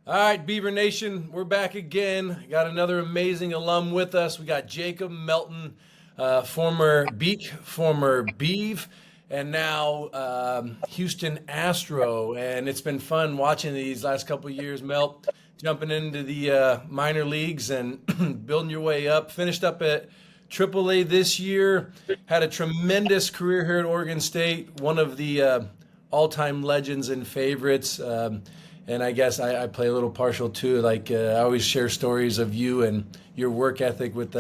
All right, Beaver Nation, we're back again. Got another amazing alum with us. We got Jacob Melton, former Beak, former Beeve, and now Houston Astro. And it's been fun watching these last couple of years, Melt, jumping into the minor leagues and building your way up. Finished up at AAA this year. Had a tremendous career here at Oregon State. One of the all-time legends and favorites. And I guess I play a little partial too. Like I always share stories of you and your work ethic with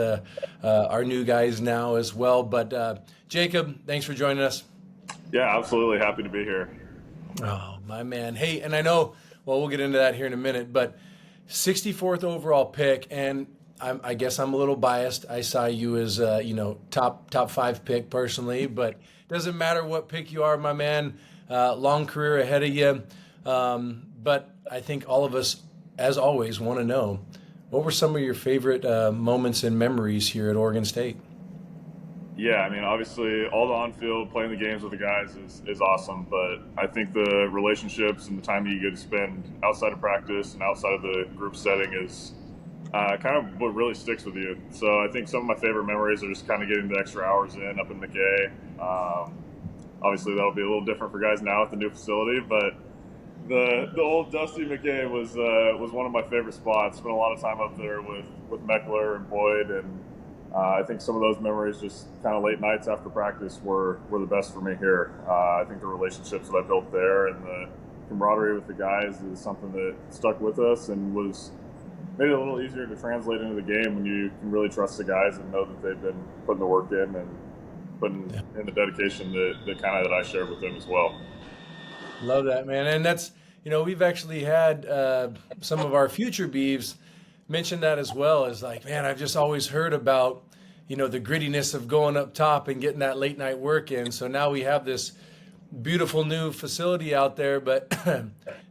our new guys now as well. But Jacob, thanks for joining us. Yeah, absolutely. Happy to be here. Oh, my man. Hey, and I know, well, we'll get into that here in a minute, but 64th overall pick, and I guess I'm a little biased. I saw you as, top five pick personally, but doesn't matter what pick you are, my man. Long career ahead of you. But I think all of us, as always, want to know, what were some of your favorite moments and memories here at Oregon State? Yeah, I mean, obviously, all the on-field, playing the games with the guys is awesome, but I think the relationships and the time that you get to spend outside of practice and outside of the group setting is kind of what really sticks with you. So I think some of my favorite memories are just kind of getting the extra hours in up in McKay. Obviously, that'll be a little different for guys now at the new facility, but the old Dusty McKay was one of my favorite spots. Spent a lot of time up there with Meckler and Boyd, and I think some of those memories, just kind of late nights after practice, were the best for me here. I think the relationships that I built there and the camaraderie with the guys is something that stuck with us and made it a little easier to translate into the game when you can really trust the guys and know that they've been putting the work in and putting in the dedication that I shared with them as well. Love that, man. And that's, we've actually had some of our future Beeves mention that as well, as like, man, I've just always heard about, the grittiness of going up top and getting that late night work in. So now we have this beautiful new facility out there, but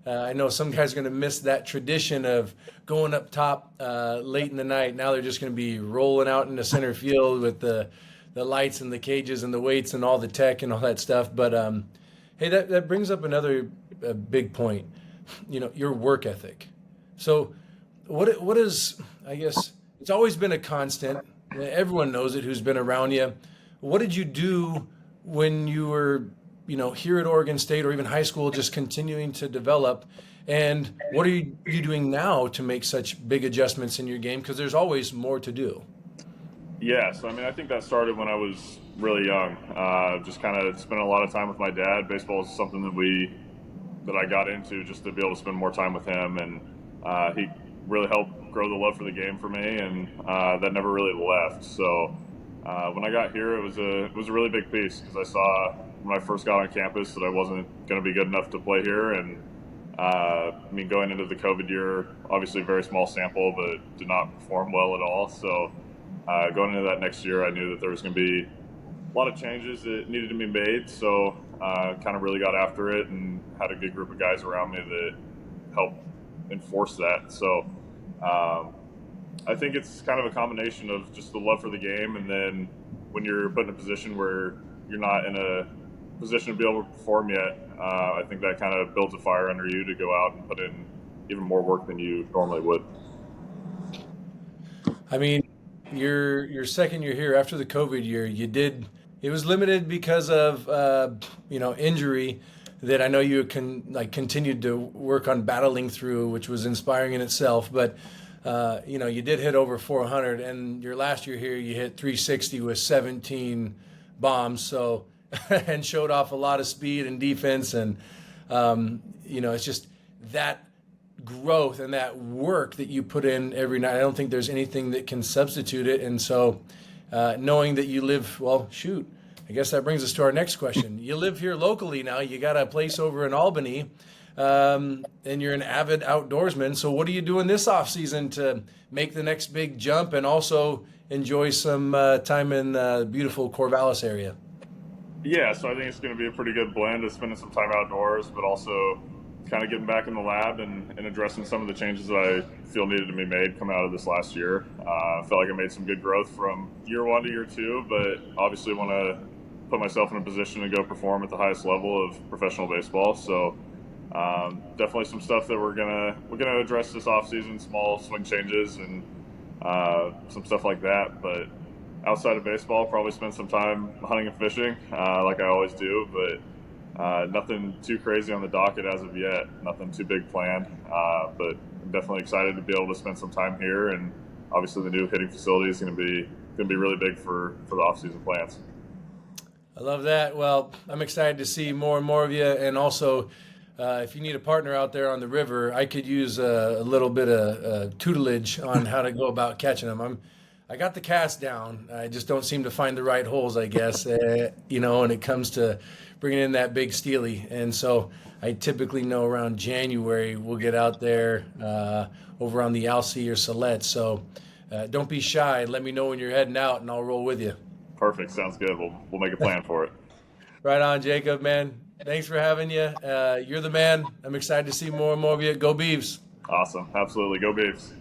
I know some guys are going to miss that tradition of going up top late in the night. Now they're just going to be rolling out into center field with the lights and the cages and the weights and all the tech and all that stuff. But hey, that brings up another big point, your work ethic. So what is, I guess, it's always been a constant. Everyone knows it who's been around you. What did you do when you were, here at Oregon State or even high school, just continuing to develop? And what are you doing now to make such big adjustments in your game? Because there's always more to do. Yeah, so I think that started when I was really young. Just kind of spent a lot of time with my dad. Baseball is something that I got into just to be able to spend more time with him, and he really helped grow the love for the game for me, and that never really left. So when I got here, it was a really big piece because I saw when I first got on campus that I wasn't going to be good enough to play here, and going into the COVID year, obviously a very small sample, but did not perform well at all. So going into that next year, I knew that there was going to be a lot of changes that needed to be made. So kind of really got after it and had a good group of guys around me that helped enforce that. So I think it's kind of a combination of just the love for the game, and then when you're put in a position where you're not in a position to be able to perform yet, I think that kind of builds a fire under you to go out and put in even more work than you normally would. I mean, your second year here after the COVID year, it was limited because of injury that I know you continued to work on battling through, which was inspiring in itself. But you did hit over 400, and your last year here you hit 360 with 17 bombs. So and showed off a lot of speed and defense, and it's just that growth and that work that you put in every night. I don't think there's anything that can substitute it. And so knowing that you live, I guess that brings us to our next question. You live here locally now. You got a place over in Albany, and you're an avid outdoorsman. So what are you doing this offseason to make the next big jump and also enjoy some time in the beautiful Corvallis area? Yeah, so I think it's going to be a pretty good blend of spending some time outdoors, but also kind of getting back in the lab and addressing some of the changes that I feel needed to be made coming out of this last year. I felt like I made some good growth from year one to year two, but obviously want to put myself in a position to go perform at the highest level of professional baseball. So Definitely some stuff that we're gonna address this offseason, small swing changes and some stuff like that. But outside of baseball, probably spend some time hunting and fishing, like I always do. But nothing too crazy on the docket as of yet. Nothing too big planned. But I'm definitely excited to be able to spend some time here, and obviously the new hitting facility is going to be really big for the offseason plans. I love that. Well, I'm excited to see more and more of you. And also, if you need a partner out there on the river, I could use a little bit of tutelage on how to go about catching them. I got the cast down. I just don't seem to find the right holes, I guess, when it comes to bringing in that big steely. And so I typically know around January we'll get out there over on the Alsea or Salette. So don't be shy. Let me know when you're heading out, and I'll roll with you. Perfect. Sounds good. We'll make a plan for it. Right on, Jacob, man. Thanks for having you. You're the man. I'm excited to see more and more of you. Go Beavs. Awesome. Absolutely. Go Beavs.